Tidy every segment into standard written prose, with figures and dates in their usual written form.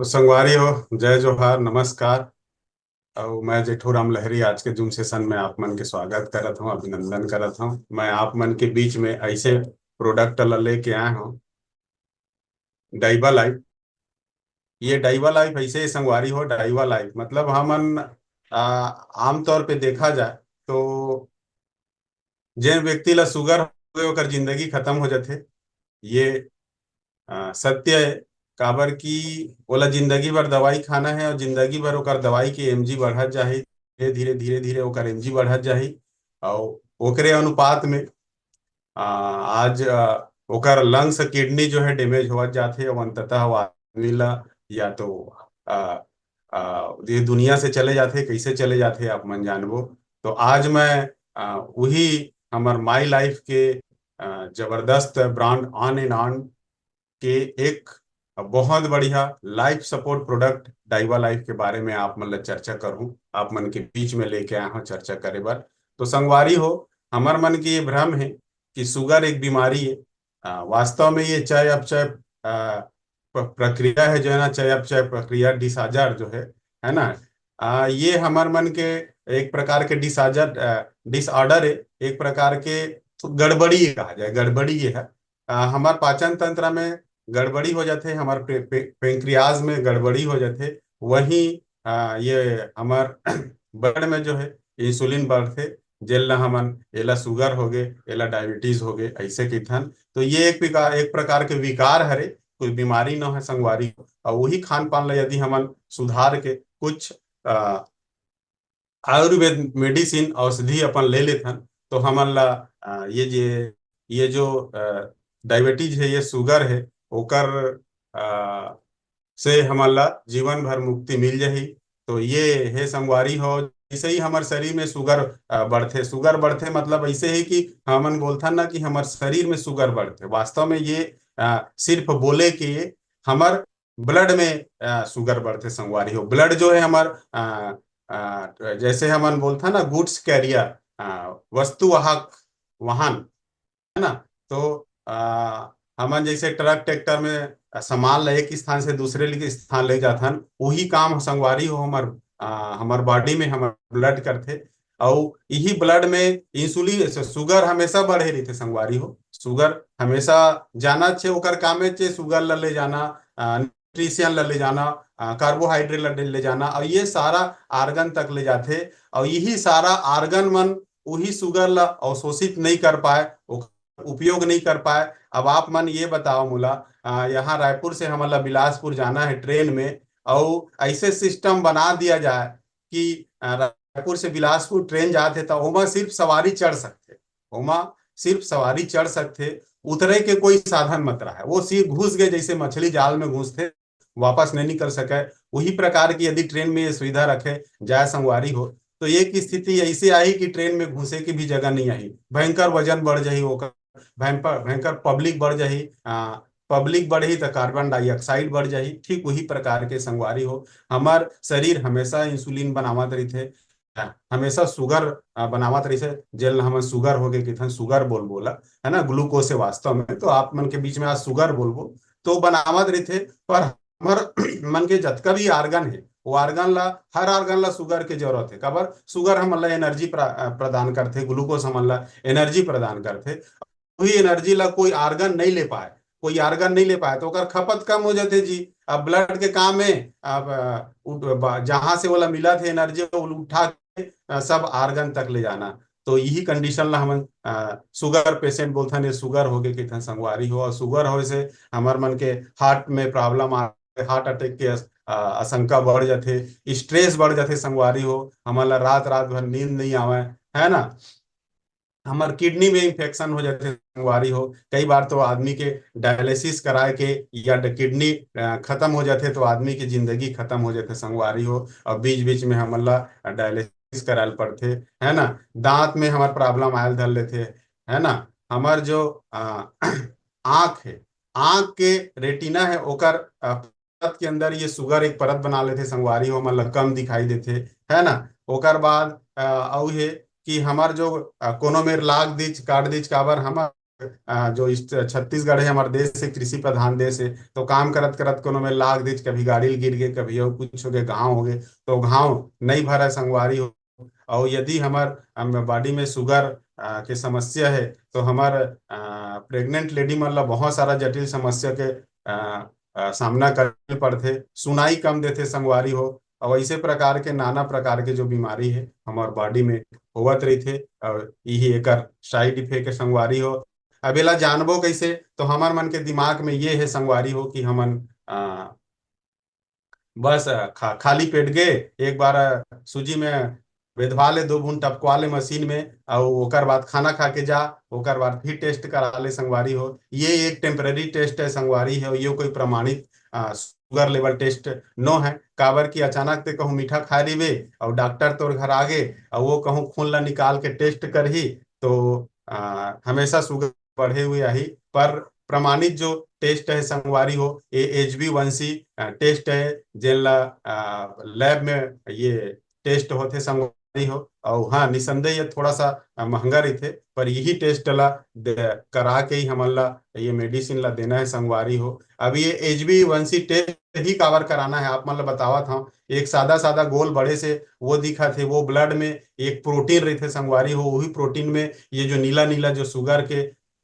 तो संगवारी हो, जय जोहार, नमस्कार। और मैं जेठू राम लहरी आज के जूम सेशन में आप मन के स्वागत करत हूँ, अभिनंदन करत हूँ। मैं आप मन के बीच में ऐसे प्रोडक्ट ला लेके आया हूँ, डाइवा लाइफ। ये डाइवा लाइफ ऐसे संगवारी हो, डाइवा लाइफ मतलब हमन आमतौर पे देखा जाए तो जिन व्यक्ति ला शुगर हो ओकर जिंदगी खत्म हो जाते। ये सत्य है। काबर की ओला जिंदगी भर दवाई खाना है और जिंदगी भर ओकर दवाई के एमजी बढ़त जाही, धीरे धीरे ओकर एमजी बढ़त जाही। और ओकरे अनुपात में आज ओकर लंग्स किडनी जो है डैमेज होवत जाथे और अंततः वो आदमी ला या तो आ, ये दुनिया से चले जाते। कैसे चले जाते आप मन जानबो। तो आज मैं वही हमार माई लाइफ के जबरदस्त ब्रांड ऑन एंड ऑन के एक बहुत बढ़िया लाइफ सपोर्ट प्रोडक्ट डाइवा लाइफ के बारे में आप मतलब चर्चा करूं, आप मन के बीच में लेके आया हूं चर्चा करे बर। तो संगवारी हो, हमार मन की ये भ्रम है कि शुगर एक बीमारी है। वास्तव में ये चाय अब चाय प्रक्रिया है जो है ना, चाय अब चाय प्रक्रिया डिसऑर्डर जो है ना। ये हमार मन के एक प्रकार के डिसऑर्डर है, एक प्रकार के गड़बड़ी ये कहा जाए, गड़बड़ी ये है। हमार पाचन तंत्र में गड़बड़ी हो जाते, हमारे पेंक्रियाज में गड़बड़ी हो जाते। वहीं ये हमार ब्लड में जो है इंसुलिन बढ़ते, जेला हमन एला शुगर हो गए, एला डायबिटीज हो गए, ऐसे की थन। तो ये एक प्रकार के विकार हरे, कोई बीमारी न है संगवारी। और वही खान पान ला यदि हमन सुधार के कुछ आ, आयुर्वेद मेडिसिन औषधि अपन ले लेथन तो हमन ला ये जो डायबिटीज है, ये शुगर है, ओकर आ, से हमन ला जीवन भर मुक्ति मिल जाही। तो ये है संगवारी हो। ऐसे ही हमारे शरीर में शुगर बढ़ते, शुगर बढ़ते मतलब ऐसे ही कि हमन बोलथन ना कि हमारे शरीर में शुगर बढ़ते। वास्तव में ये सिर्फ बोले कि हमार ब्लड में शुगर बढ़ते संगवारी हो। ब्लड जो है हमार जैसे हमन बोलथा ना गुड्स कैरियर, वस्तु वाहक वाहन, है ना। तो हमन जैसे ट्रक ट्रैक्टर में सामान ले एक स्थान से दूसरे स्थान ले जाथन, वही काम संगवारी हो हमार हमार बॉडी में हमार ब्लड करथे। और यही ब्लड में इंसुलिन शुगर हमेशा बढ़े रहते संगवारी हो। शुगर हमेशा जाना छे, ओकर कामे छे शुगर ला ले जाना, न्यूट्रिशन ला ले जाना, कार्बोहाइड्रेट ला ले जाना, और ये सारा आर्गन तक ले जाते। और यही सारा आर्गन मन वही शुगर ला अवशोषित नहीं कर पाए, उपयोग नहीं कर पाए। अब आप मन ये बताओ मुला, यहाँ रायपुर से हमारा बिलासपुर जाना है ट्रेन में, और ऐसे सिस्टम बना दिया जाए कि रायपुर से बिलासपुर ट्रेन जाते तो ओमा सिर्फ सवारी चढ़ सकते, ओमा सिर्फ सवारी चढ़ सकते, उतरे के कोई साधन मत रहा है। वो सिर्फ घुस गए जैसे मछली जाल में घुसते, वापस नहीं निकल सके। वही प्रकार की यदि ट्रेन में ये सुविधा रखे जाए संगवारी हो, तो एक स्थिति ऐसी आई कि ट्रेन में घुसे की भी जगह नहीं आई, भयंकर वजन बढ़ जाही होकर, भयंकर भयंकर पब्लिक बढ़ जाही। पब्लिक बढ़ी तो कार्बन डाइऑक्साइड बढ़ जाही। ठीक वही प्रकार के संगवारी हो, हमार शरीर हमेशा इंसुलिन बनावत रही थे, हमेशा शुगर बनावत रही थे। जेल हम शुगर हो गए कि शुगर बोला, है ना, ग्लूकोज से वास्तव में तो आप मन के बीच में आज शुगर बोलबो तो बनावत रही थे। पर हमार मन के जतका भी आर्गन है, वो आर्गन ला, हर आर्गन ला शुगर के जरूरत है। काबर शुगर हमन ला एनर्जी प्रदान करते, ग्लूकोज हमन ला एनर्जी प्रदान करते। वही एनर्जी ला कोई आर्गन नहीं ले पाए, कोई आर्गन नहीं ले पाए तो ओकर खपत कम हो जाते जी। अब ब्लड के काम में अब जहां से वाला मिला थे एनर्जी वो उठा के सब आर्गन तक ले जाना। तो यही कंडीशन ला हम शुगर पेशेंट बोलथन, ये शुगर हो गए कि संगवारी हो। और शुगर हो से हमार मन के हार्ट में प्रॉब्लम आ, हार्ट अटैक के आशंका बढ़ जाते, स्ट्रेस बढ़ जाते संगवारी हो। हमारा रात रात भर नींद नहीं आवे, है ना। हमार किडनी में इंफेक्शन हो जाते संगवारी हो। कई बार तो आदमी के डायलिसिस कराए के या किडनी खत्म हो जाते तो आदमी की जिंदगी खत्म हो जाते संगवारी हो। और बीच बीच में हमला डायलिसिस कराल पड़ते, है ना। दांत में हमार प्रॉब्लम आयल धर लेते, है ना। हमार जो आंख है, आंख के रेटिना है, ओकर परत के अंदर ये शुगर एक परत बना लेते संगवारी हो, मतलब कम दिखाई देते, है ना। ओकर बाद और है कि हमार जो कोनो में लाग दीच काट दीच काबर हमार जो इस छत्तीसगढ़ है हमारे देश से कृषि प्रधान देश है, तो काम करत करत कोनो में लाग दी, कभी गाड़ी गिर गए, कभी और कुछ हो गए, घाव हो गए, तो घाव नहीं भरा संगवारी हो। और यदि हमार बॉडी में शुगर के समस्या है, तो हमार प्रेग्नेंट लेडी मतलब बहुत सारा जटिल समस्या के सामना करने पड़ते, सुनाई कम देते संगवारी हो। और ऐसे प्रकार के नाना प्रकार के जो बीमारी है हमार बॉडी में होवत रही थे, और यही एक साइड इफेक्ट संगवारी हो। अबेला जानबो कैसे, तो हमार मन के दिमाग में ये है संगवारी हो कि हमन बस खाली पेट गए, एक बार सूजी में बेधवा ले, 2 बूंद टपकवा ले मशीन में, और ओकर बाद खाना खा के जा, ओकर बाद फिर टेस्ट करा ले संगवारी हो। ये एक टेम्पररी टेस्ट है संगवारी है, और ये कोई प्रमाणित शुगर लेवल टेस्ट नो है। काबर की अचानक ते कहूँ मीठा खा रही वे, और डॉक्टर तोर घर आगे, और वो कहूँ खून ला निकाल के टेस्ट करही, तो हमेशा शुगर बढ़े हुए आही। पर प्रमाणित जो टेस्ट है संगवारी हो, ये HB1C टेस्ट है, जेला लैब में ये टेस्ट होते संगवारी हो। और हाँ, निसंदेह ये थोड़ा सा महंगा रहते, पर यही टेस्ट ला करा के ही हमन ला ये मेडिसिन ला देना है संगवारी हो। अब ये HB1C टेस्ट ही काबर कराना है आप मतलब बतावा था। एक सादा सादा गोल बड़े से वो दिखा थे, वो ब्लड में एक प्रोटीन रहते संगवारी हो, वही प्रोटीन में ये जो नीला नीला जो शुगर के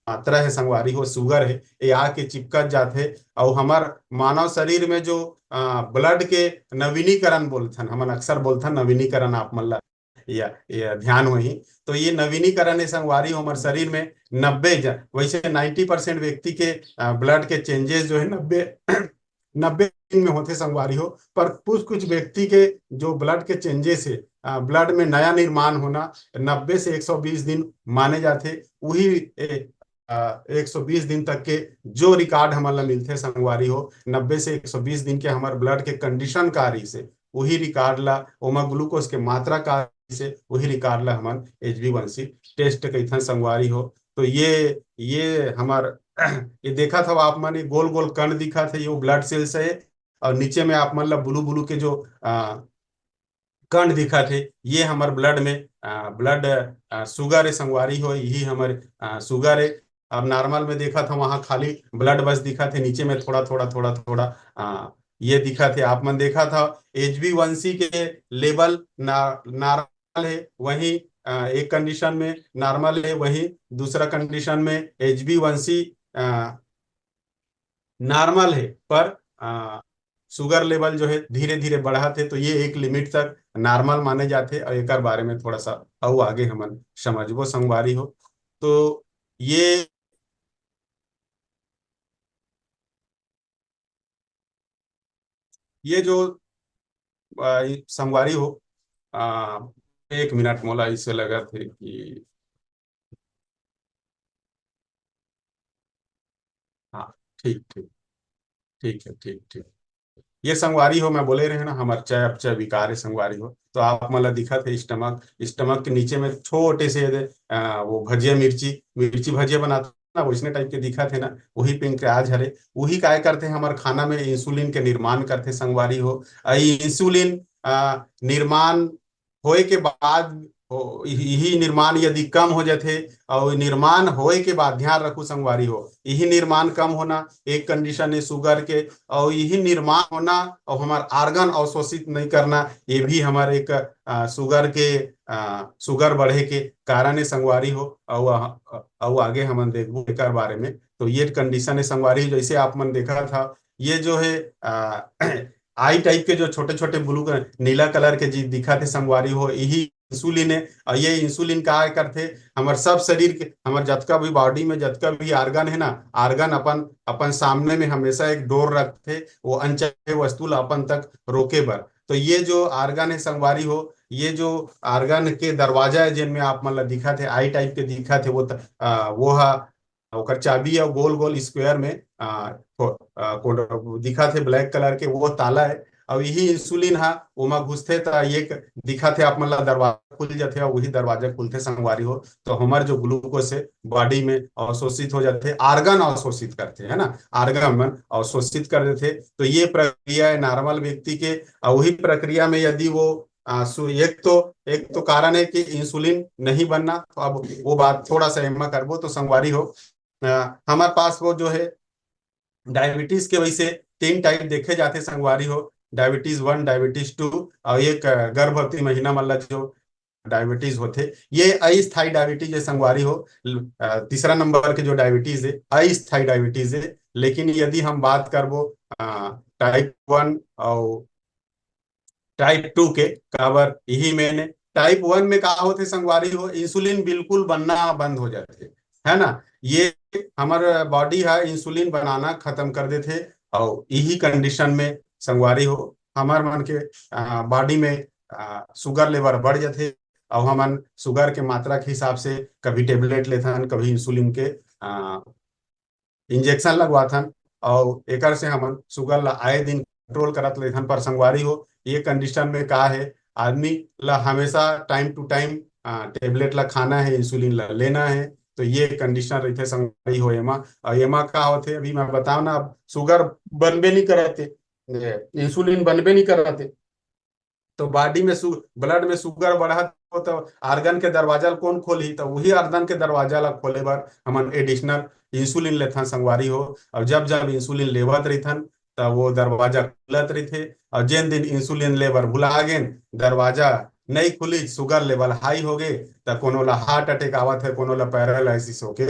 मात्रा है संगवारी हो, शुगर है, ये आके चिपकत जाते। और हमार मानव शरीर में जो ब्लड के नवीनीकरण बोलथन, हमन अक्सर बोलथन नवीनीकरण, आप मन ला या ध्यान वही। तो ये नवीनीकरण है संगवारी हो, हमारे शरीर में 90 वैसे 90% व्यक्ति के ब्लड के चेंजेस जो है 90 दिन में होते संगवारी हो। पर कुछ कुछ व्यक्ति के जो ब्लड के चेंजेस है, ब्लड में नया निर्माण होना 90 से 120 दिन माने जाते। वही 120 दिन तक के जो रिकॉर्ड हमारा मिलते संगवारी हो, 90 से 120 दिन के हमारे ब्लड के कंडीशन कार्य से वही रिकॉर्ड ला, ओमा ग्लूकोज के मात्रा कार्य से वही रिकॉर्ड ला हमन HB1C टेस्ट कैथन संगवारी हो। तो ये हमार ये देखा था आप मन, गोल गोल कण दिखा थे, ये ब्लड सेल्स है। और नीचे में आप मन ला ब्लू ब्लू के जो कण दिखा थे, ये हमारे ब्लड में ब्लड शुगर है संगवारी हो, यही हमारे शुगर है। अब नॉर्मल में देखा था वहां खाली ब्लड बस दिखा थे, नीचे में थोड़ा थोड़ा थोड़ा थोड़ा ये दिखा थे। आप मन देखा था HB1C के लेवल नॉर्मल है, वही एक कंडीशन में नॉर्मल है, वही दूसरा कंडीशन में HB1C नॉर्मल है, पर शुगर लेवल जो है धीरे धीरे बढ़ा थे। तो ये एक लिमिट तक नॉर्मल माने जाते, और एक बारे में थोड़ा सा और आगे हमन समझबो संगवारी हो। तो ये जो संगवारी हो, आ, एक मिनट मोला इससे लगा थे कि हाँ, ठीक ठीक, ठीक है, ठीक ठीक। ये संगवारी हो, मैं बोले रहे ना हमार चाय अपचा विकार है संगवारी हो। तो आप मतलब दिखा थे स्टमक, स्टमक के नीचे में छोटे से वो भजिया मिर्ची मिर्ची भजिया बनाते ना, वैसने टाइप के दिखा थे ना, वही पिंक हरे। वही काय करते हैं हमारे खाना में इंसुलिन के निर्माण करते संगवारी हो। इंसुलिन निर्माण होए के बाद यही निर्माण यदि कम हो जाते, और निर्माण होए के बाद ध्यान रखो संगवारी हो, यही निर्माण कम होना एक कंडीशन है शुगर के, और यही निर्माण होना और हमारा आर्गन अवशोषित नहीं करना, ये भी हमारे एक शुगर के शुगर बढ़े के कारण है संगवारी हो। और आगे हम देखो एक बारे में। तो ये कंडीशन है संगवारी, जैसे आप मन देखा था, ये जो है आई टाइप के जो छोटे छोटे ब्लू नीला कलर के जी दिखा थे संगवारी हो, यही इंसुलिन है। और ये इंसुलिन का करते हमारे सब शरीर के, हमारे जतका भी बॉडी में जतका भी आर्गन है ना, आर्गन अपन अपन सामने में हमेशा एक डोर रखते, वो अनचाहे वस्तु ला अपन तक रोके बर। तो ये जो आर्गन है संगवारी हो, ये जो आर्गन के दरवाजा है जिनमें आप मतलब दिखा थे आई टाइप के दिखा थे, वो हा ओकर चाबी है, गोल गोल स्क्वायर में दिखा थे ब्लैक कलर के, वो ताला है। और यही इंसुलिन हा ओमा घुसते तो ये दिखा थे आप मतलब दरवाजा खुल जाते, और वही दरवाजा खुलते संगवारी हो। तो हमारे जो ग्लूकोज है बॉडी में अवशोषित हो जाते, आर्गन अवशोषित करते है ना, आर्गन मन अवशोषित कर देते। तो ये प्रक्रिया है नॉर्मल व्यक्ति के। और वही प्रक्रिया में यदि वो एक तो कारण है कि इंसुलिन नहीं बनना, तो अब वो बात थोड़ा सा एमा करबो तो संगवारी हो। हमारे पास वो जो है डायबिटीज के वजह से तीन टाइप देखे जाते संगवारी हो। डायबिटीज 1, डायबिटीज 2 और एक गर्भवती महिला मतलब जो डायबिटीज होते, ये अस्थाई डायबिटीज है संगवारी हो। तीसरा नंबर के जो डायबिटीज है अस्थाई डायबिटीज है। लेकिन यदि हम बात करबो टाइप 1 और टाइप 2 के काबर यही मैंने टाइप 1 में का होते संगवारी हो, इंसुलिन बिल्कुल बनना बंद हो जाते, है ना। ये हमारे बॉडी है इंसुलिन बनाना खत्म कर देते। और यही कंडीशन में संगवारी हो हमार मन के बॉडी में शुगर लेवल बढ़ जाते। और हमन शुगर के मात्रा के हिसाब से कभी टेबलेट लेथन, कभी इंसुलिन के इंजेक्शन लगवाथन। और एकर से हमन शुगर ला आए दिन कंट्रोल करत लेथन। पर संगवारी हो ये कंडीशन में का है, आदमी ला हमेशा टाइम टू टाइम टेबलेट ला खाना है, इंसुलिन ला लेना है। तो ये कंडीशन रहते संगवारी हो एमा। और एमा का होते अभी मैं बताऊं ना, अब शुगर बनबे नहीं करते, इंसुलिन बनबे नहीं करते। तो बॉडी में ब्लड में शुगर बढ़ा तो आर्गन के दरवाजा कौन खोली, तो वही आर्गन के दरवाजा ला खोले बर हमन एडिशनल इंसुलिन लेथन संगवारी हो। और जब जब इंसुलिन लेवत रहीथन तब वो दरवाजा खुलत रहीथे। और जिन दिन इंसुलिन लेबर भुला गेन, दरवाजा नहीं खुली, शुगर लेवल हाई हो गए, तो कोनो ला हार्ट अटैक आवत है, कोनो ला पैरालिसिस होके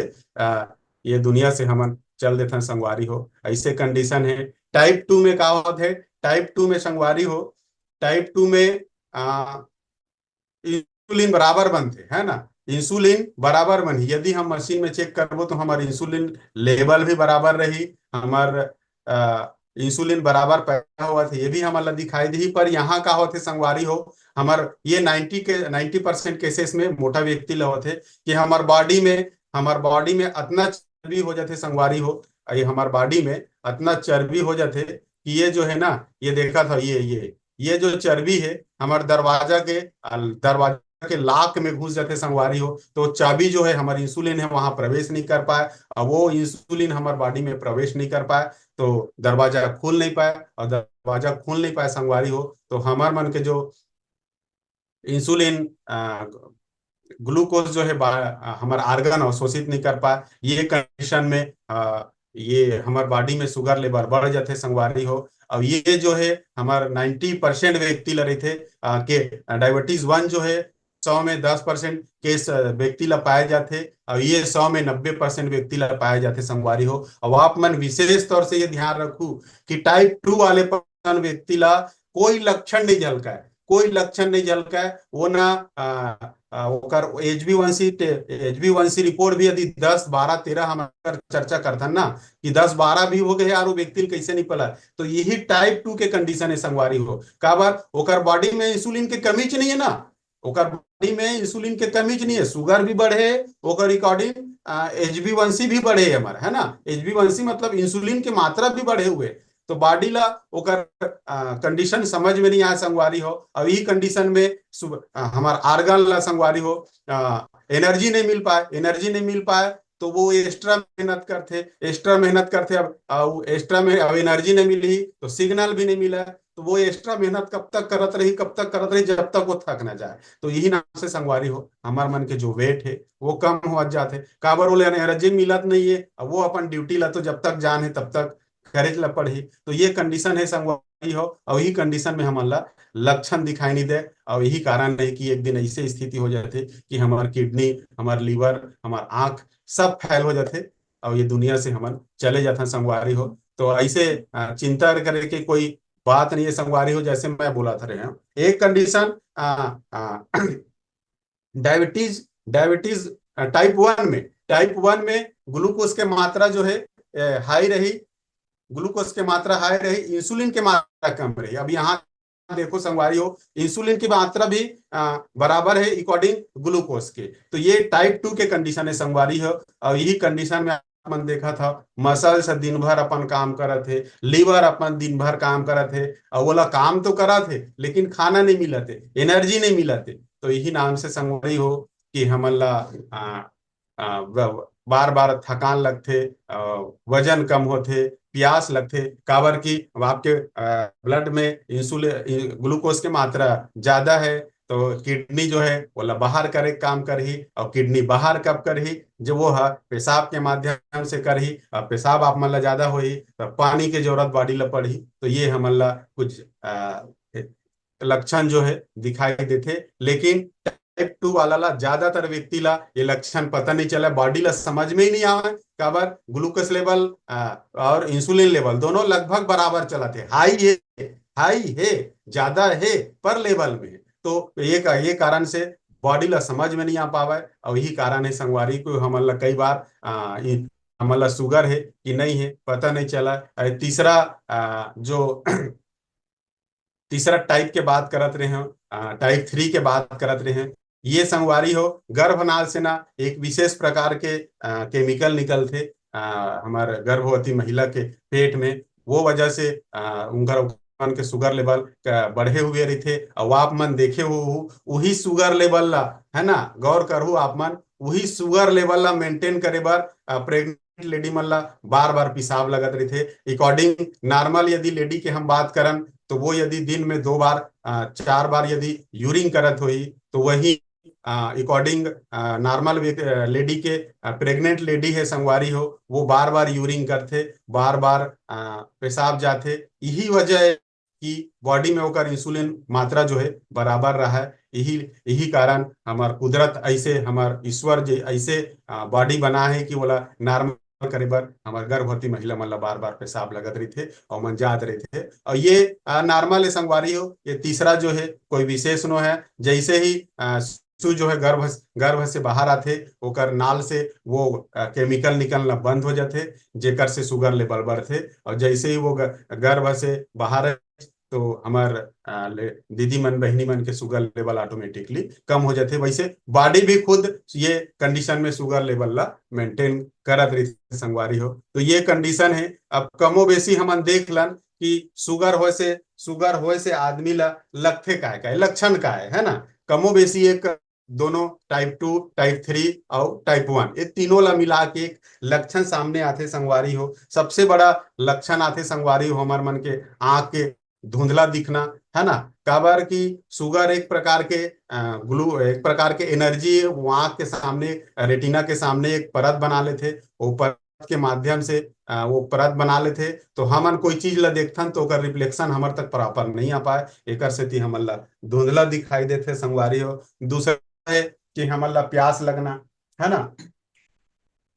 ये दुनिया से हमन चल देथन संगवारी हो। ऐसे कंडीशन है। टाइप 2 में का होत है, टाइप 2 में संगवारी हो, टाइप 2 में आ, इंसुलिन बराबर बनते है ना। इंसुलिन बराबर बनी, यदि हम मशीन में चेक करबो तो हमारे इंसुलिन लेवल भी बराबर रही, हमार इंसुलिन बराबर पैदा हुआ थे, ये भी हमारा दिखाई दी। पर यहाँ का होते संगवारी हो, हमार ये 90% केसेस में मोटा व्यक्ति ला होते कि हमार बॉडी में अतना चर्बी हो जाते संगवारी हो। ये हमार बॉडी में अतना चर्बी हो जाते कि ये जो है ना, ये देखा था, ये जो चर्बी है हमारे दरवाजा के लाक में घुस जाते संगवारी हो। तो चाबी जो है हमारी इंसुलिन है वहां प्रवेश नहीं कर पाए, और वो इंसुलिन हमारे बॉडी में प्रवेश नहीं कर पाए, तो दरवाजा खुल नहीं पाए। और दरवाजा खुल नहीं पाए संगवारी हो, तो हमारे मन के जो इंसुलिन ग्लूकोज जो है हमारा आर्गन अवशोषित नहीं कर पाए। ये कंडीशन में ये हमारे बॉडी में शुगर लेवल बढ़ जाते संगवारी हो। अब ये जो है हमारे 90% व्यक्ति लड़े थे के डायबिटीज 1 जो है 100 में 10% केस व्यक्ति ला पाए जाते। और ये 100 में 90% व्यक्ति ला पाए जाते संगवारी हो। अब आप मन विशेष तौर से ये ध्यान रखू कि टाइप 2 वाले पर्सन व्यक्ति ला कोई लक्षण नहीं झलका है, कोई लक्षण नहीं झलका है। वो ना ओकर एच बी वन सी रिपोर्ट भी यदि 10, 12, 13 हम अगर चर्चा करथन ना कि 10, 12 भी हो गए यार, वो व्यक्ति कैसे नहीं पला, तो यही टाइप 2 के कंडीशन है संगवारी हो। काबर ओकर बॉडी में इंसुलिन के कमी च नहीं है ना, ओकर बॉडी में इंसुलिन के कमी च नहीं है, शुगर भी बढ़े ओकर रिकॉर्डिंग, एच बी वन सी भी बढ़े हमारा, है ना। एच बी वन सी मतलब इंसुलिन की मात्रा भी बढ़े हुए। तो बॉडी ला ओकर कंडीशन समझ में नहीं आया संगवारी हो। अब यही कंडीशन में हमार आर्गन ला संगवारी हो एनर्जी नहीं मिल पाए, एनर्जी नहीं मिल पाए, तो वो एक्स्ट्रा मेहनत करते। अब एक्स्ट्रा में अब एनर्जी नहीं मिली तो सिग्नल भी नहीं मिला, तो वो एक्स्ट्रा मेहनत कब तक करत रही जब तक वो थक ना जाए। तो यही नाम से संगवारी हो हमार मन के जो वेट है वो कम हो जाते, काबर बोले एनर्जी मिलत नहीं है। अब वो अपन ड्यूटी ला तो जब तक जान है तब तक करे ला पड़ही। तो ये कंडीशन है संगवारी हो। और यही कंडीशन में हमारा लक्षण दिखाई नहीं दे। और यही कारण है कि एक दिन ऐसे स्थिति हो जाते कि हमार किडनी, हमार लीवर, हमार आंख सब फेल हो जाते, और ये दुनिया से हम चले जाते संगवारी हो। तो ऐसे चिंता करे कि कोई बात नहीं है संगवारी हो। जैसे मैं बोला था रहे एक कंडीशन डायबिटीज डायबिटीज टाइप 1 में ग्लूकोज के मात्रा जो है हाई रही, ग्लूकोज की मात्रा हाई रही, इंसुलिन की मात्रा कम रही। अब यहाँ देखो संगवारी हो इंसुलिन की मात्रा भी बराबर है अकॉर्डिंग ग्लूकोज के। तो ये टाइप 2 के कंडीशन है संगवारी हो। और यही कंडीशन में अपन देखा था मसल्स दिन भर अपन काम करत थे, लीवर अपन दिन भर काम करत थे, और बोला काम तो करा थे लेकिन खाना नहीं मिला थे, एनर्जी नहीं मिला थे। तो यही नाम से संगवारी हो कि हमन ला बार बार थकान लगते, वजन कम होते, प्यास लगते, काबर की अब आपके ब्लड में इंसुलिन ग्लूकोज की मात्रा ज्यादा है, तो किडनी जो है वो बाहर करे काम कर ही, और किडनी बाहर कब कर ही, जब वो है पेशाब के माध्यम से कर ही, और पेशाब आप मतलब ज्यादा हो ही तो पानी की जरूरत बॉडी ला पड़ ही। तो ये हम मतलब कुछ लक्षण जो है दिखाई देते। लेकिन टाइप 2 वाला ला ज्यादातर व्यक्ति ला ये लक्षण पता नहीं चला, बॉडी ला समझ में ही नहीं आवे। काबर ग्लूकोज लेवल और इंसुलिन लेवल दोनों लगभग बराबर चला थे, हाई है, ज्यादा है पर लेवल में। तो ये कारण से बॉडी ला समझ में नहीं आ पावे, और यही कारण है संगवारी को हमला कई बार हमला शुगर है कि नहीं है पता नहीं चला। तीसरा जो तीसरा टाइप के बात करत रहे हैं, टाइप 3 के बात करत रहे हैं। ये संगवारी हो गर्भनाल से ना एक विशेष प्रकार के केमिकल निकलते हमारे गर्भवती महिला के पेट में। वो वजह से उनका मन के शुगर लेवल बढ़े हुए रहते, और आप मन देखे हो वही शुगर लेवल ला, है ना, गौर करू आप मन, वही शुगर लेवल ला मेंटेन करे बार प्रेग्नेंट लेडी मन ला बार बार पेशाब लगत रहते। अकॉर्डिंग नॉर्मल यदि लेडी के हम बात करन, तो वो यदि दिन में 2 बार 4 बार यदि यूरिन करत हुई, तो वही अकॉर्डिंग नॉर्मल लेडी के प्रेग्नेंट लेडी है संगवारी हो, वो बार बार यूरिन करते, बार बार पेशाब जाते। यही वजह है कि बॉडी में होकर इंसुलिन मात्रा जो है बराबर रहा है। यही यही कारण हमार कुदरत ऐसे, हमार ईश्वर जो ऐसे बॉडी बना है कि बोला नॉर्मल करे बर हमार गर्भवती महिला मतलब बार बार पेशाब लगत रही थे और मन जात रहे थे। और ये नॉर्मल संगवारी हो। ये तीसरा जो है कोई विशेष नो है, जैसे ही शिशु जो है गर्भ गर्भ से बाहर आते ओकर नाल से वो केमिकल निकलना बंद हो जाते, जेकर से शुगर लेवल बढ़ते। और जैसे ही वो गर्भ से बाहर तो हमार दीदी मन बहनी मन के शुगर लेवल ऑटोमेटिकली कम हो जाते। वैसे बॉडी भी खुद ये कंडीशन में शुगर लेवल ला मेंटेन करत रही संगवारी हो। तो ये कंडीशन है। अब कमो बेसी हम देख लन कि शुगर होए से आदमी ला लगते का है लक्षण का है ना। कमो बेसी एक दोनों टाइप 2 टाइप 3 और टाइप 1 ये तीनों ला मिला के एक लक्षण सामने आते संगवारी हो। सबसे बड़ा लक्षण आते संगवारी हो हमार मन के आंख के धुंधला दिखना, है ना। काबर की शुगर एक प्रकार के एक प्रकार के एनर्जी वो आंख के सामने रेटिना के सामने एक परत बना लेते, वो परत के माध्यम से वो परत बना लेते। तो हमन कोई चीज ला देखथन तो ओकर रिफ्लेक्शन हमर तक प्रॉपर नहीं आ पाए, एकर सेती हमन ला धुंधला दिखाई देते संगवारी हो। दूसरा है कि हमन ला प्यास लगना, है ना।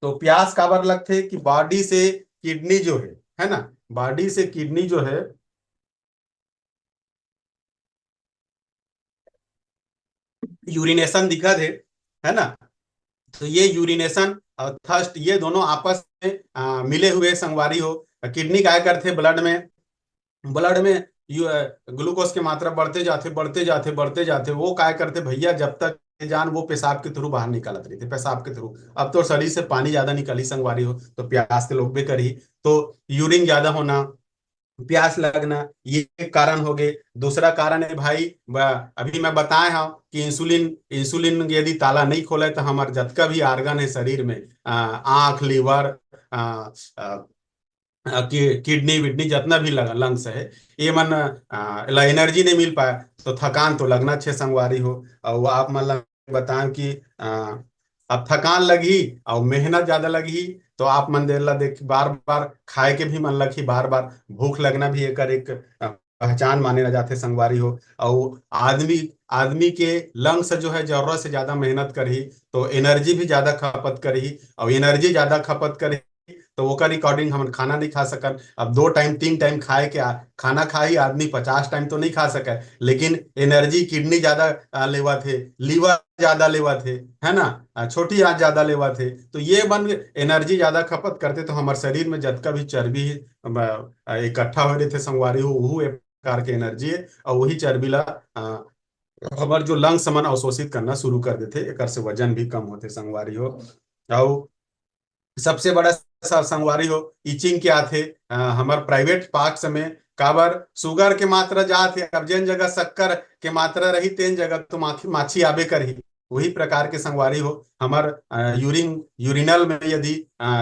तो प्यास काबर लगते कि बॉडी से किडनी जो है ना, बॉडी से किडनी जो है यूरिनेशन दिखा है ना। तो ये यूरिनेशन और थर्स्ट ये दोनों आपस में मिले हुए संगवारी हो। किडनी क्या करते ब्लड में ग्लूकोज की मात्रा बढ़ते जाते वो क्या करते भैया, जब तक जान वो पेशाब के थ्रू बाहर निकालत रही थे, पेशाब के थ्रू। अब तो शरीर से पानी ज्यादा निकली संगवारी हो, तो प्यास के लोग भी करी, तो यूरिन ज्यादा होना, प्यास लगना, ये एक कारण हो गए। दूसरा कारण है भाई अभी मैं बताए हाँ कि इंसुलिन इंसुलिन यदि ताला नहीं खोले तो हमारे जतका भी आर्गन है शरीर में, आंख लीवर किडनी विडनी जितना भी लंग्स है, ये मन एनर्जी नहीं मिल पाया तो थकान तो लगना छे संगवारी हो। और वो आप मतलब बताएं कि अब थकान लगी और मेहनत ज्यादा लगी, तो आप मन देर ला देख बार बार खाए के भी मन लगी, बार बार भूख लगना भी एक पहचान माने ना जाते संगवारी हो। और आदमी आदमी के लंग्स जो है जरूरत से ज्यादा मेहनत करी तो एनर्जी भी ज्यादा खपत करी, और एनर्जी ज्यादा खपत करी तो ओकर रिकॉर्डिंग हम खाना नहीं खा सकन। अब 2 टाइम 3 टाइम खाए के खाना खा ही आदमी 50 टाइम तो नहीं खा सके, लेकिन एनर्जी किडनी ज्यादा लेवा थे, लीवर ज्यादा लेवा थे, है ना, छोटी आंत ज्यादा लेवा थे। तो ये बन एनर्जी ज्यादा खपत करते तो हमारे शरीर में जतका भी चर्बी इकट्ठा हो रहे थे संगवारी हो, वो एक प्रकार के एनर्जी है, और वही चर्बी ला हमारे जो लंग्स मन अवशोषित करना शुरू कर देते, एक से वजन भी कम होते संगवारी हो। और सबसे बड़ा संगवारी हो इचिंग क्या थे हमार प्राइवेट पार्ट्स में, काबर शुगर के मात्रा जा थे। अब जिन जगह शक्कर के मात्रा रही तेन जगह तो माछी आबे करही। वही प्रकार के संगवारी हो हमार यूरिनल में यदि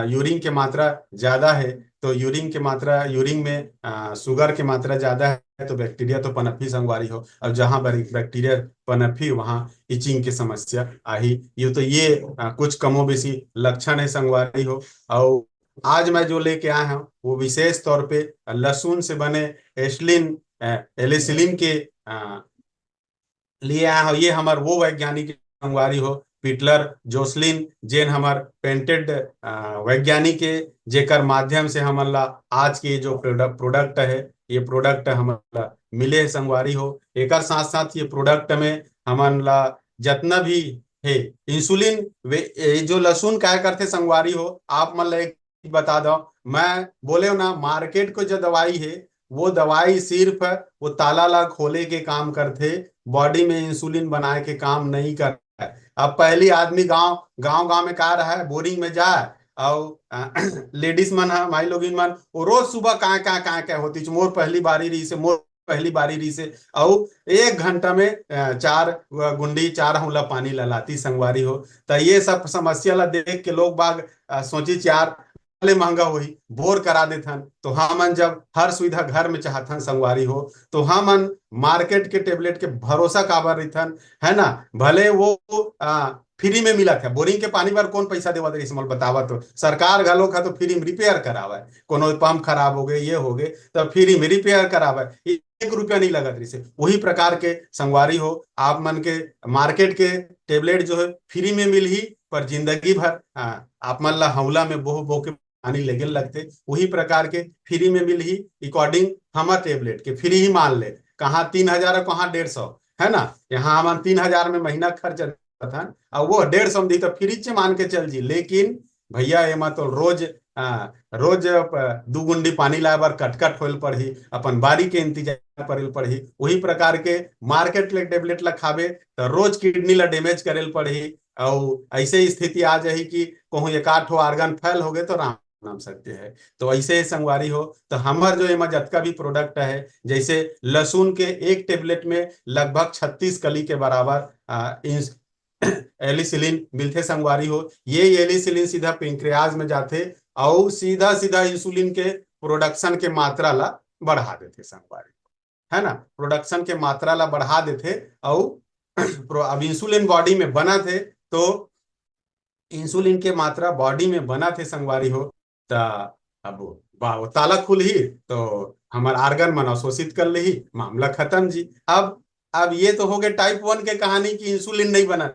यूरिन के मात्रा ज्यादा है तो यूरिन में शुगर की मात्रा ज्यादा है तो बैक्टीरिया तो पनपी संगवारी हो। अब जहां पर बैक्टीरिया पनपी वहां इचिंग की समस्या आई। ये कुछ कमो बेसी लक्षण है संगवारी हो। और आज मैं जो लेके आया हूँ वो विशेष तौर पे लहसुन से बने एस्लिन एलिसिलिन के लिए आया हो। ये हमार वो वैज्ञानिक संगवारी हो पीटलर जोसलिन जेन हमार पेंटेड वैज्ञानिक है, जेकर माध्यम से हमन ला आज के जो प्रोडक्ट है ये प्रोडक्ट हमन ला मिले है संगवारी हो। एकर साथ साथ ये प्रोडक्ट में हमन ला जितना भी है इंसुलिन वे ये जो लहसुन क्या करते संगवारी हो आप मन ला एक चीज बता दो। मैं बोले हो ना मार्केट को जो दवाई है वो दवाई सिर्फ वो ताला ला खोले के काम करते, बॉडी में इंसुलिन बनाए के काम नहीं कर रहा है। अब पहली आदमी गांव गांव गांव में कहा रहा है बोरिंग में जाए और लेडीज मन है माई लोगिन मन वो रोज सुबह कहाँ होती मोर पहली बारी रही से मोर पहली बारी रही से और 1 घंटा में 4 गुंडी 4 हौला पानी ललाती संगवारी हो। तो ये सब समस्या ला देख के लोग बाग सोची यार ले महंगा हुई बोर करा देथन। तो हमन जब हर सुविधा घर में चाहथन संगवारी हो तो हमन मार्केट के टेबलेट के भरोसा काबर रहीथन, है ना। भले वो फ्री में मिला था बोरिंग के पानी पर कौन पैसा देवा दे मोल बतावा। तो सरकार घलो का तो फ्री में रिपेयर करावा है, कोनो पंप खराब हो गए ये हो गए तो फ्री में रिपेयर करावा है, 1 रुपया नहीं लगा रही से। वही प्रकार के संगवारी हो आप मन के मार्केट के टेबलेट जो है फ्री में मिल ही पर जिंदगी भर आप मन ला हौला में बोह बोह के पानी लेगे लगते। वही प्रकार के फ्री में मिल ही अकॉर्डिंग हमार टेबलेट के फ्री ही मान ले कहाँ 3,000 और कहाँ 150, है ना। यहाँ हम 3,000 में महीना खर्च था और वो 150 में दी तो फ्री से मान के चल जी। लेकिन भैया एमा तो रोज रोज 2 गुंडी पानी लाए बार कटकट होल पड़ी अपन बारी के इंतजार करेल पड़ी। वही प्रकार के मार्केट ले टेबलेट ला खाबे तो रोज किडनी ला डैमेज करेल पड़ी और ऐसे स्थिति आ जाही कि कहूँ 1 आध आर्गन फेल हो गए तो राम नाम सकते हैं। तो ऐसे ही संगवारी हो तो हमार जो एमा जतका भी प्रोडक्ट है जैसे लहसुन के एक टेबलेट में लगभग 36 कली के बराबर एलिसिलिन मिलते संगवारी हो। ये एलिसिलिन सीधा पेंक्रियाज में जाते और सीधा सीधा इंसुलिन के प्रोडक्शन के मात्रा ला बढ़ा देते संगवारी, है ना। प्रोडक्शन के मात्रा ला बढ़ा देते और अब इंसुलिन बॉडी में बना थे तो इंसुलिन के मात्रा बॉडी में बना थे संगवारी हो। तो अब वो ताला खुल ही तो हमार आर्गन मन अवशोषित कर ली मामला खत्म जी। अब ये तो हो गए टाइप 1 के कहानी की इंसुलिन नहीं बना।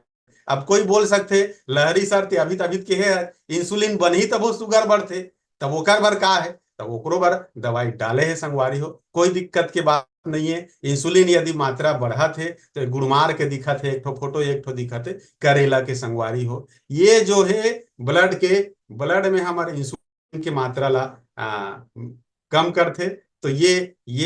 अब कोई बोल सकते लहरी सर ते अभी तभी के है इंसुलिन बन ही तब वो शुगर बढ़ते तब ओकर बर का है तब ओकरो बर दवाई डाले है संगवारी हो। कोई दिक्कत के बात नहीं है। इंसुलिन यदि मात्रा बढ़ा थे तो गुड़मार के दिखा थे एक ठो फोटो एक ठो दिखा थे करेला के संगवारी हो। ये जो है ब्लड में हमारे इंसुलिन की मात्रा ला कम करते। तो ये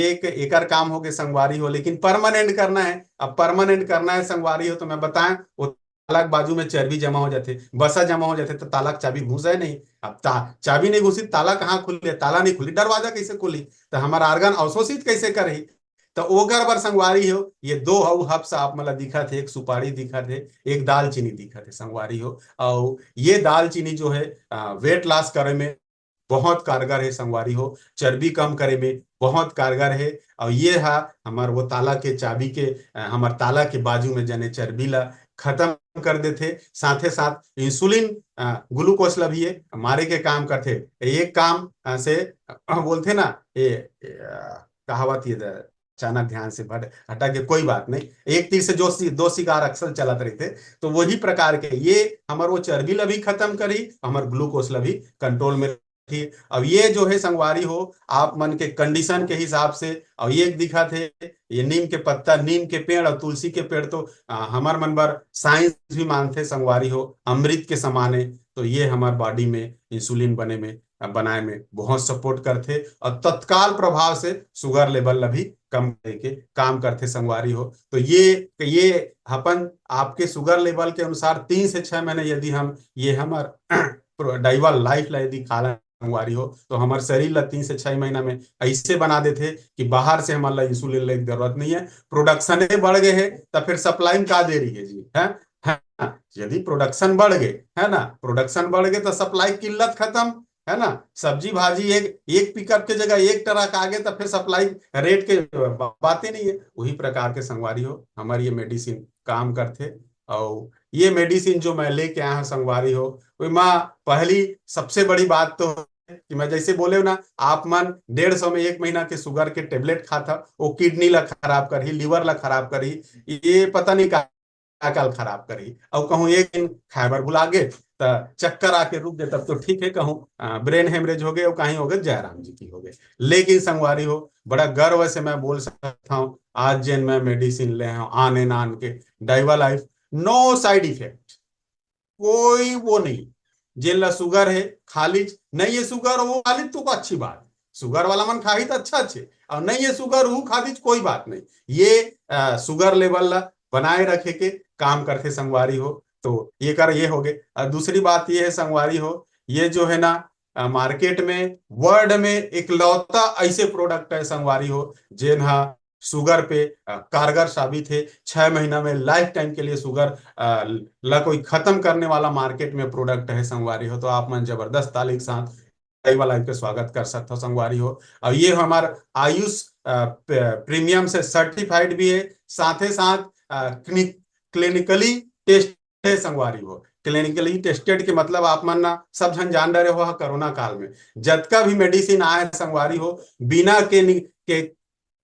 एक एकर काम हो गए संगवारी हो। लेकिन परमानेंट करना है, अब परमानेंट करना है संगवारी हो तो मैं बताएं वो ताला के बाजू में चर्बी जमा हो जाते बसा जमा हो जाते तो ताला चाबी घुसे नहीं। अब चाबी नहीं घुसी ताला कहाँ खुले, ताला नहीं खुली दरवाजा कैसे खुली तो हमारा आर्गन अवशोषित कैसे करे। तो ओगर बर संगवारी हो ये 2 हब्स आप मतलब दिखा थे, एक सुपारी दिखा थे एक दालचीनी दिखा थे संगवारी हो। और ये दालचीनी जो है वेट लॉस करे में बहुत कारगर है संगवारी हो, चर्बी कम करे में बहुत कारगर है। और ये है हमार वो ताला के चाबी के हमार ताला के बाजू में जने चर्बी ला खत्म कर देते। साथे साथ इंसुलिन ग्लूकोज ला भी मारे के काम करते। एक काम से बोलते ना ये कहावत ये अचानक ध्यान से हटा के कोई बात नहीं, एक तीर से जो 2 शिकार अक्सर चलत रहे थे। तो वही प्रकार के ये हमार वो चर्बी ला भी खत्म करी हमार ग्लूकोज ला भी कंट्रोल में थी। अब ये जो है संगवारी हो आप मन के कंडीशन के हिसाब से और ये दिखा थे ये नीम के पत्ता नीम के पेड़ और तुलसी के पेड़ तो हमार मन पर साइंस भी मानते संगवारी हो अमृत के समान है। तो ये हमार बॉडी में इंसुलिन बनाए में बहुत सपोर्ट करते और तत्काल प्रभाव से शुगर लेवल भी कम करके काम करते संगवारी हो। तो ये अपन आपके शुगर लेवल के अनुसार 3 से 6 महीने यदि हम ये हमार डाइवा लाइफ ला यदि खाला संगवारी हो तो हमारे शरीर ला 3 से 6 महीना में ऐसे बना देते कि बाहर से हमारा इंसुलिन लेने की जरूरत नहीं है। प्रोडक्शन बढ़ गए है तो फिर सप्लाई का दे रही है जी है। यदि प्रोडक्शन बढ़ गए है ना, प्रोडक्शन बढ़ गए तो सप्लाई किल्लत खत्म है ना। सब्जी भाजी एक एक पिकअप के जगह एक ट्रक आगे तो फिर सप्लाई रेट के बातें नहीं है। वही प्रकार के संगवारी हो हमारी ये मेडिसिन काम करते। और ये मेडिसिन जो मैं लेके आया हूँ संगवारी हो, माँ पहली सबसे बड़ी बात तो है कि मैं जैसे बोले हो ना, आप मन 150 में 1 महीना के शुगर के टेबलेट खाता, वो किडनी ला खराब करी, लीवर ला खराब करी, ये पता नहीं अकल खराब करी। और कहूँ एक दिन खैबर भुला गए तो चक्कर आके रुक गए, तब तो ठीक है, कहूँ ब्रेन हेमरेज हो गए और कहीं हो गए जयराम जी की हो गए। लेकिन संगवारी हो बड़ा गर्व से मैं बोल सकता हूँ आज जिन मैं मेडिसिन ले हूँ आन एन आन के डाइवा लाइफ, नो साइड इफेक्ट, कोई वो नहीं। जिन शुगर है खाली नहीं है शुगर वो खाली तो अच्छी बात, शुगर वाला मन खाही तो अच्छा अच्छे, और नहीं है शुगर वो खाली कोई बात नहीं। ये शुगर लेवल ला बनाए रखे के काम करते संगवारी हो। तो ये कर ये हो गए। और दूसरी बात ये है संगवारी हो, ये जो है ना मार्केट में वर्ल्ड में इकलौता ऐसे प्रोडक्ट है संगवारी हो जिन शुगर पे कारगर साबित है। 6 महीना में लाइफ टाइम के लिए शुगर ला कोई खत्म करने वाला मार्केट में प्रोडक्ट है संगवारी हो। तो आप मन जबरदस्त ताली के साथ लाइव लाइफ पे स्वागत कर सकते हो संगवारी हो। और ये हमारा आयुष प्रीमियम से सर्टिफाइड भी है, साथ ही साथ क्लिनिकली टेस्ट है संगवारी हो। क्लिनिकली टेस्टेड के मतलब आप मन ना सब जन जान रहे हो कोरोना काल में जतका भी मेडिसिन आए संगवारी हो बिना के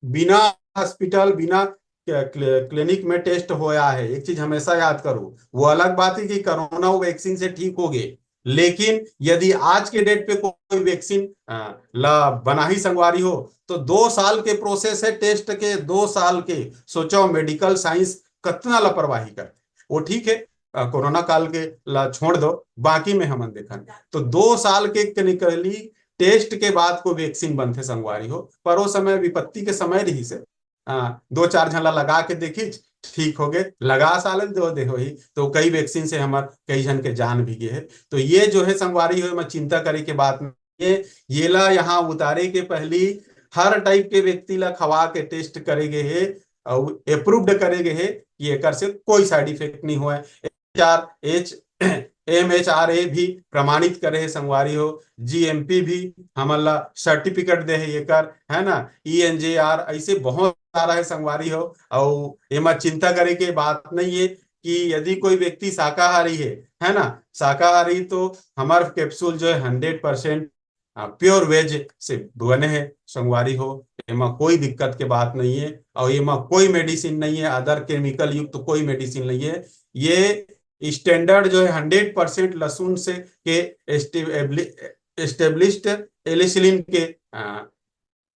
बिना हॉस्पिटल बिना क्लिनिक में टेस्ट होया है। एक चीज हमेशा याद करो, वो अलग बात है कि कोरोना वैक्सीन से ठीक हो गए, लेकिन यदि आज के डेट पे कोई वैक्सीन ला बना ही संगवारी हो तो 2 साल के प्रोसेस है टेस्ट के, 2 साल के। सोचो मेडिकल साइंस कितना लापरवाही करते। वो ठीक है कोरोना काल के ला छोड़ दो, बाकी में हम देखा तो 2 साल के क्लिनिकली टेस्ट के बाद को वैक्सीन बनते संगवारी हो। पर वो समय विपत्ति के समय रही से 2-4 झला लगा के देखी ठीक हो गए, लगा साल दो दे हो ही तो कई वैक्सीन से हमार कई जन के जान भी गए है। तो ये जो है संगवारी हो मैं चिंता करे के बात नहीं है। ये ला यहाँ उतारे के पहली हर टाइप के व्यक्ति ला खवा के टेस्ट करे गए है और अप्रूव्ड करे गए है कि एक से कोई साइड इफेक्ट नहीं हुआ है। MHRA भी प्रमाणित करे है संगवारी हो, GMP भी हमारा सर्टिफिकेट दे है ये कर, है ना। ENJR ऐसे बहुत सारा है संगवारी हो। और एमा चिंता करे के बात नहीं है कि यदि कोई व्यक्ति शाकाहारी है ना, शाकाहारी तो हमारे कैप्सूल जो है 100% प्योर वेज से बने हैं संगवारी हो। एमा कोई दिक्कत के बात नहीं है और एमा कोई मेडिसिन नहीं है, अदर केमिकल युक्त तो कोई मेडिसिन नहीं है। ये स्टैंडर्ड जो है 100% लहसुन से के एस्टेब्लिश्ड एलिसिलिन के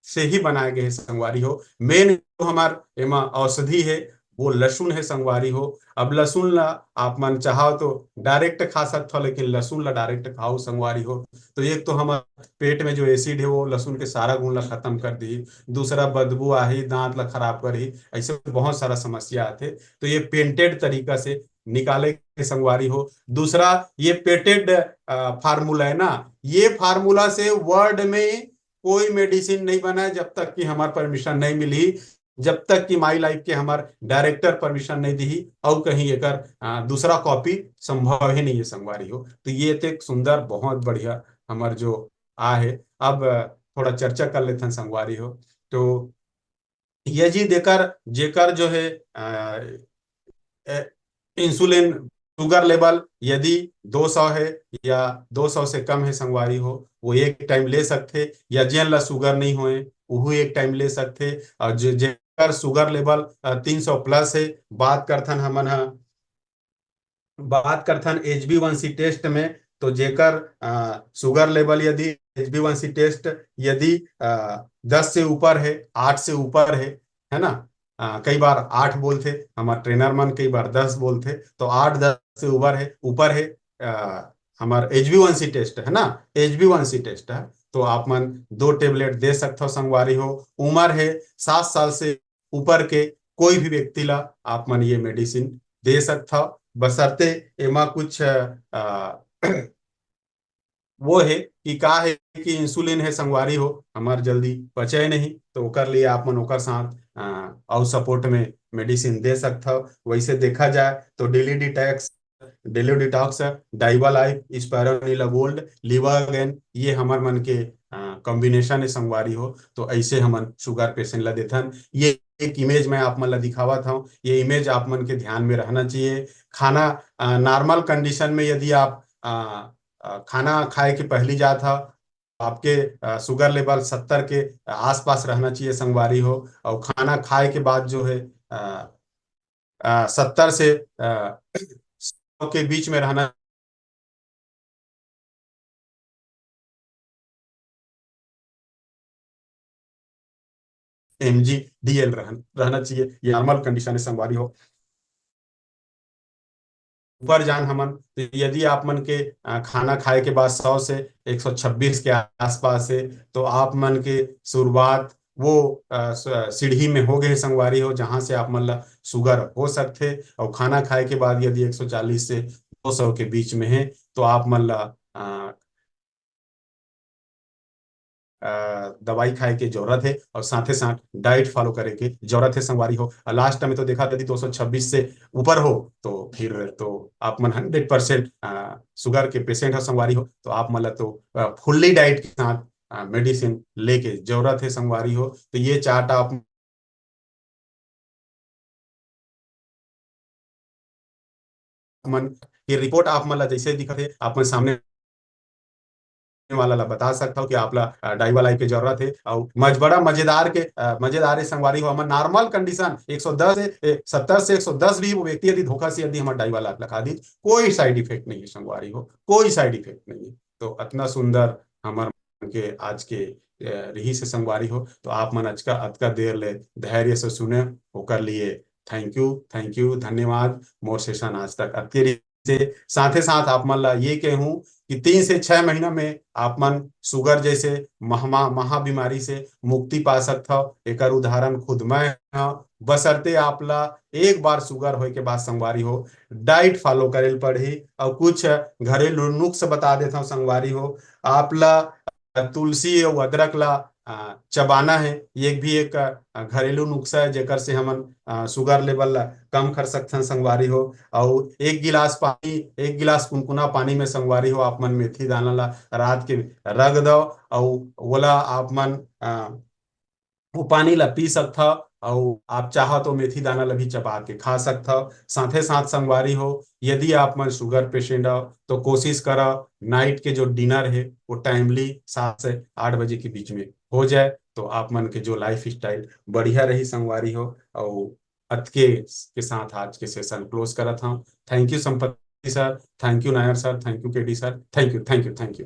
से ही बनाए गए संगवारी हो। मेन जो हमारे एमा औषधि है वो लहसुन है संगवारी हो। अब लहसुन ला आप मन चाहो तो डायरेक्ट खा सकते हो, लेकिन लहसुन ला डायरेक्ट खाओ संगवारी हो तो एक तो हमारे पेट में जो एसिड है वो लहसुन के सारा गुण ला खत्म कर दी, दूसरा बदबू आही दांत ला खराब करी, ऐसे बहुत सारा समस्या आते। तो ये पेंटेड तरीका से निकाले के संगवारी हो। दूसरा ये पेटेड फार्मूला है ना, ये फार्मूला से वर्ल्ड में कोई मेडिसिन नहीं बना है जब तक कि हमारे परमिशन नहीं मिली, जब तक कि माई लाइफ के हमारे डायरेक्टर परमिशन नहीं दी और कहीं एक दूसरा कॉपी संभव ही नहीं है संगवारी हो। तो ये तो एक सुंदर बहुत बढ़िया हमार जो आ है। अब थोड़ा चर्चा कर लेते हैं संगवारी हो। तो ये जी देकर जेकर जो है इंसुलिन शुगर लेवल यदि 200 है या 200 से कम है संगवारी हो वो एक टाइम ले सकते, या जिन ला शुगर नहीं होए वो एक टाइम ले सकते। और जो जेकर शुगर लेवल 300 प्लस है, बात करथन HbA1c टेस्ट में। तो जेकर शुगर लेवल यदि HbA1c टेस्ट यदि 10 से ऊपर है, 8 से ऊपर है ना। कई बार 8 बोलते हमारे ट्रेनर मन, कई बार 10 बोलते, तो 8-10 से ऊपर है हमार HbA1c टेस्ट है ना, HbA1c टेस्ट है तो आप मन 2 टेबलेट दे सकते हो संगवारी हो। उम्र है 7 साल से ऊपर के कोई भी व्यक्ति ला आप मन ये मेडिसिन दे सकता हो, बशर्ते एमा कुछ वो है कि का है कि इंसुलिन है संगवारी हो हमार जल्दी पचे नहीं, तो ओकर लिए आप मन ओकर साथ और सपोर्ट में मेडिसिन दे सकता हो। वैसे देखा जाए तो daily detox daily detox, डाइवा life, spirulina gold, लिवागेन, ये हमार मन के कॉम्बिनेशन है संगवारी हो। तो ऐसे हमन शुगर पेशेंट ला देथन। ये एक इमेज मैं आप मन ला दिखावत हूँ, ये इमेज आप मन के ध्यान में रहना चाहिए। खाना नॉर्मल कंडीशन में यदि आप खाना खाए के पहली जात था, आपके शुगर लेवल 70 के आसपास रहना चाहिए संगवारी हो। और खाना खाए के बाद जो है 70 से 100 के बीच में रहना। MG DL रहना चाहिए, ये नॉर्मल कंडीशन है संगवारी हो। ऊपर जान हमन तो यदि आप मन के खाना खाए के बाद 100 से 126 के आसपास है, तो आप मन के शुरुआत वो सीढ़ी में हो गए संगवारी हो, जहां से आप मन ला शुगर हो सकते। और खाना खाए के बाद यदि 140 से 200 के बीच में है, तो आप मन ला दवाई खाए के जरूरत है, और साथ ही साथ डाइट फॉलो करे के जरूरत है संगवारी हो। लास्ट में तो देखा यदि 226 से ऊपर हो, तो फिर तो आप मन 100% शुगर के पेशेंट हो संगवारी हो, तो आप मतलब तो फुल्ली डाइट के साथ मेडिसिन लेके जरूरत है संगवारी हो। तो ये चार्ट आप मन, ये रिपोर्ट आप मतलब जैसे दिखत है आप मन सामने वाला ला बता सकता हूँ कि आप ला डाइवा लाइफ की जरूरत है। और बड़ा मजेदार के मजेदार संगवारी हो, हमारे नॉर्मल कंडीशन 110 से 70 से 110 भी वो व्यक्ति यदि धोखा से यदि हमारे डाइवा लाइफ लगा दी, कोई साइड इफेक्ट नहीं है संगवारी हो, कोई साइड इफेक्ट नहीं है। तो इतना सुंदर हमारे के आज के रही से संगवारी हो। तो आप मन आज का अतका देर ले धैर्य से सुने, होकर लिए थैंक यू, थैंक यू, धन्यवाद। मोर सेशन आज तक अतके रही से साथ ही साथ आप मन ला ये कहूँ कि 3 से 6 महीना में आप मन शुगर जैसे महा बीमारी से मुक्ति पा सकता हो। एक उदाहरण खुद मैं हाँ, बशर्ते आप ला एक बार शुगर होए के बाद संगवारी हो डाइट फॉलो करे पड़ी। और कुछ घरेलू नुस्ख बता देता हूँ संगवारी हो। आप ला तुलसी और अदरक ला चबाना है, ये भी एक घरेलू नुस्खा है जेकर से हमन शुगर लेवल ला कम कर सकते हैं संगवारी हो। और एक गिलास पानी, एक गिलास कुनकुना पानी में संगवारी हो आप मन मेथी दाना ला रात के रख दो, और बोला आप मन वो पानी ला पी सकता। और आप चाहो तो मेथी दाना ला भी चबा के खा सकता हो। साथ ही साथ संगवारी हो, यदि आप मन शुगर पेशेंट हो तो कोशिश करो नाइट के जो डिनर है वो टाइमली 7 से 8 बजे के बीच में हो जाए, तो आप मन के जो लाइफ स्टाइल बढ़िया रही संगवारी हो। और अतके के साथ आज के सेशन क्लोज करत हूँ। थैंक यू संपत्ति sir, thank you Nair sir, thank you KD sir, thank you, thank you, thank you.